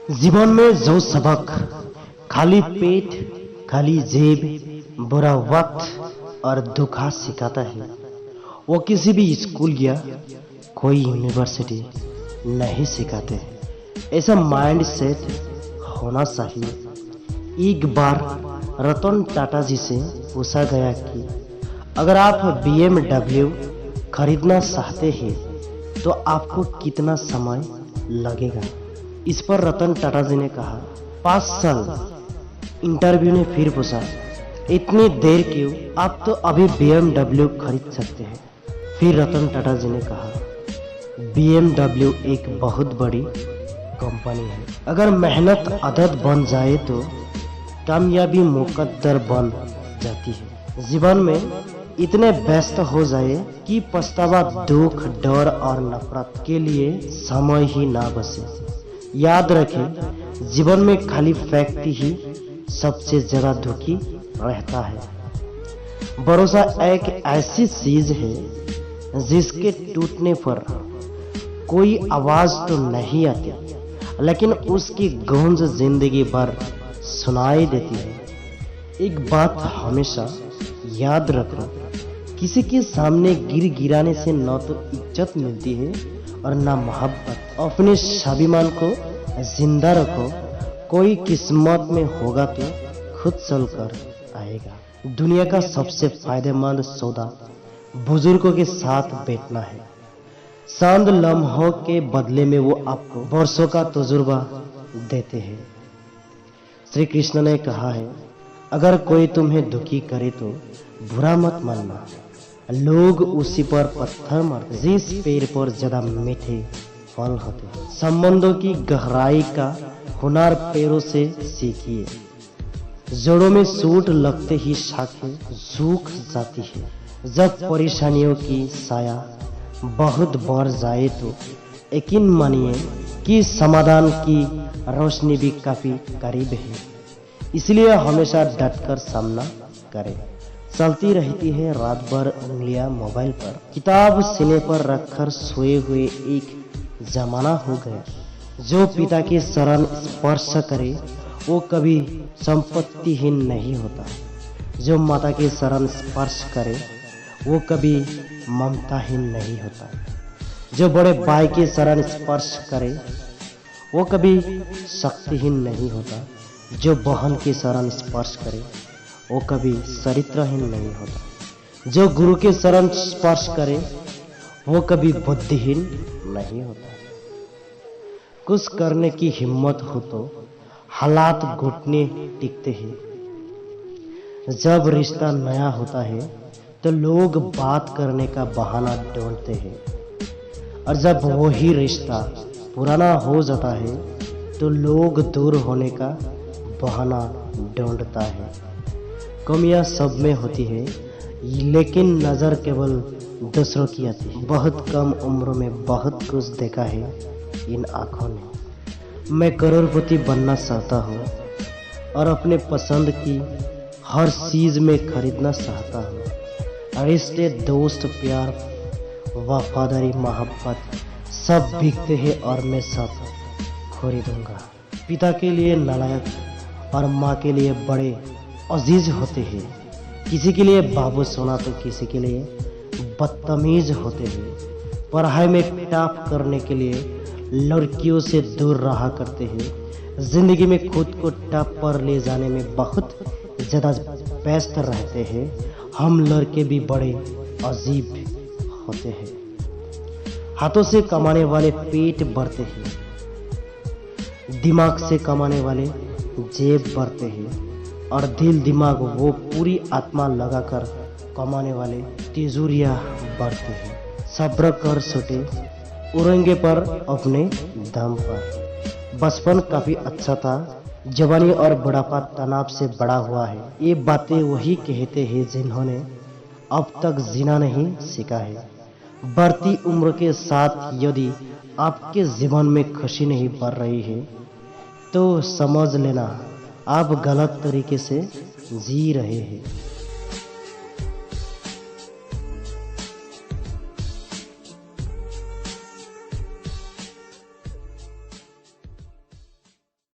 जीवन में जो सबक खाली पेट, खाली जेब, बुरा वक्त और धोखा सिखाता है, वो किसी भी स्कूल या कोई यूनिवर्सिटी नहीं सिखाते। ऐसा माइंड सेट होना चाहिए। एक बार रतन टाटा जी से पूछा गया कि अगर आप BMW खरीदना चाहते हैं तो आपको कितना समय लगेगा। इस पर रतन टाटा जी ने कहा 5 साल। इंटरव्यू ने फिर पूछा इतनी देर क्यों, आप तो अभी BMW खरीद सकते हैं। फिर रतन टाटा जी ने कहा BMW एक बहुत बड़ी कंपनी है। अगर मेहनत आदत बन जाए तो कामयाबी मुकद्दर बन जाती है। जीवन में इतने व्यस्त हो जाए कि पछतावा, दुख, डर और नफरत के लिए समय ही ना बचे। याद रखें, जीवन में खाली व्यक्ति ही सबसे ज्यादा दुखी रहता है। भरोसा एक ऐसी चीज है जिसके टूटने पर कोई आवाज तो नहीं आती, लेकिन उसकी गूंज जिंदगी भर सुनाई देती है। एक बात हमेशा याद रखो, किसी के सामने गिर गिराने से न तो इज्जत मिलती है और न मोहब्बत। अपने स्वाभिमान को जिंदा रखो। कोई किस्मत में होगा तो खुद चल कर आएगा। दुनिया का सबसे फायदेमंद सौदा बुजुर्गों के साथ बैठना है। चंद लम्हों के बदले में वो आपको वर्षों का तजुर्बा देते हैं। श्री कृष्ण ने कहा है, अगर कोई तुम्हें दुखी करे तो बुरा मत मानना। लोग उसी पर पत्थर मारते जिस पेड़ पर ज्यादा मीठे फल होते हैं। संबंधों की गहराई का हुनर पैरों से सीखिए। जड़ों में सूट लगते ही शाखें सूख जाती है। जब परेशानियों की साया बहुत बढ़ जाए तो यकीन मानिए कि समाधान की रोशनी भी काफी करीब है। इसलिए हमेशा डटकर सामना करें। चलती रहती है रात भर उंगलियां मोबाइल पर, किताब सीने पर रखकर सोए हुए एक जमाना हो गया। जो पिता के चरण स्पर्श करे वो कभी संपत्तिहीन नहीं होता। जो माता के चरण स्पर्श करे वो कभी ममताहीन नहीं होता। जो बड़े भाई के चरण स्पर्श करे वो कभी शक्तिहीन नहीं होता। जो बहन के चरण स्पर्श करे वो कभी चरित्रहीन नहीं होता। जो गुरु के चरण स्पर्श करे वो कभी बुद्धिहीन नहीं होता। कुछ करने की हिम्मत हो तो हालात घुटने टिकते हैं। जब रिश्ता नया होता है तो लोग बात करने का बहाना ढूंढते हैं, और जब वही रिश्ता पुराना हो जाता है तो लोग दूर होने का बहाना ढूंढता है। कमियां सब में होती है, लेकिन नजर केवल दूसरों की आती है। बहुत कम उम्र में बहुत कुछ देखा है इन आंखों ने। मैं करोड़पति बनना चाहता हूँ और अपने पसंद की हर चीज में खरीदना चाहता हूँ। रिश्ते, दोस्त, प्यार, वफादारी, मोहब्बत सब बिकते हैं और मैं सब खरीदूंगा। पिता के लिए नालायक और माँ के लिए बड़े अजीज होते हैं। किसी के लिए बाबू सोना तो किसी के लिए बदतमीज होते हैं। पढ़ाई में टॉप करने के लिए लड़कियों से दूर रहा करते हैं। जिंदगी में खुद को टॉप पर ले जाने में बहुत ज्यादा व्यस्त रहते हैं। हम लड़के भी बड़े अजीब होते हैं। हाथों से कमाने वाले पेट भरते हैं, दिमाग से कमाने वाले जेब भरते हैं, और दिल दिमाग वो पूरी आत्मा लगाकर कमाने वाले तिजोरियां भरते हैं। सब्र कर छोटे, उड़ेंगे पर अपने दम पर। बचपन काफी अच्छा था, जवानी और बुढ़ापा तनाव से बड़ा हुआ है। ये बातें वही कहते हैं जिन्होंने अब तक जीना नहीं सीखा है। बढ़ती उम्र के साथ यदि आपके जीवन में खुशी नहीं बढ़ रही है तो समझ लेना आप गलत तरीके से जी रहे हैं।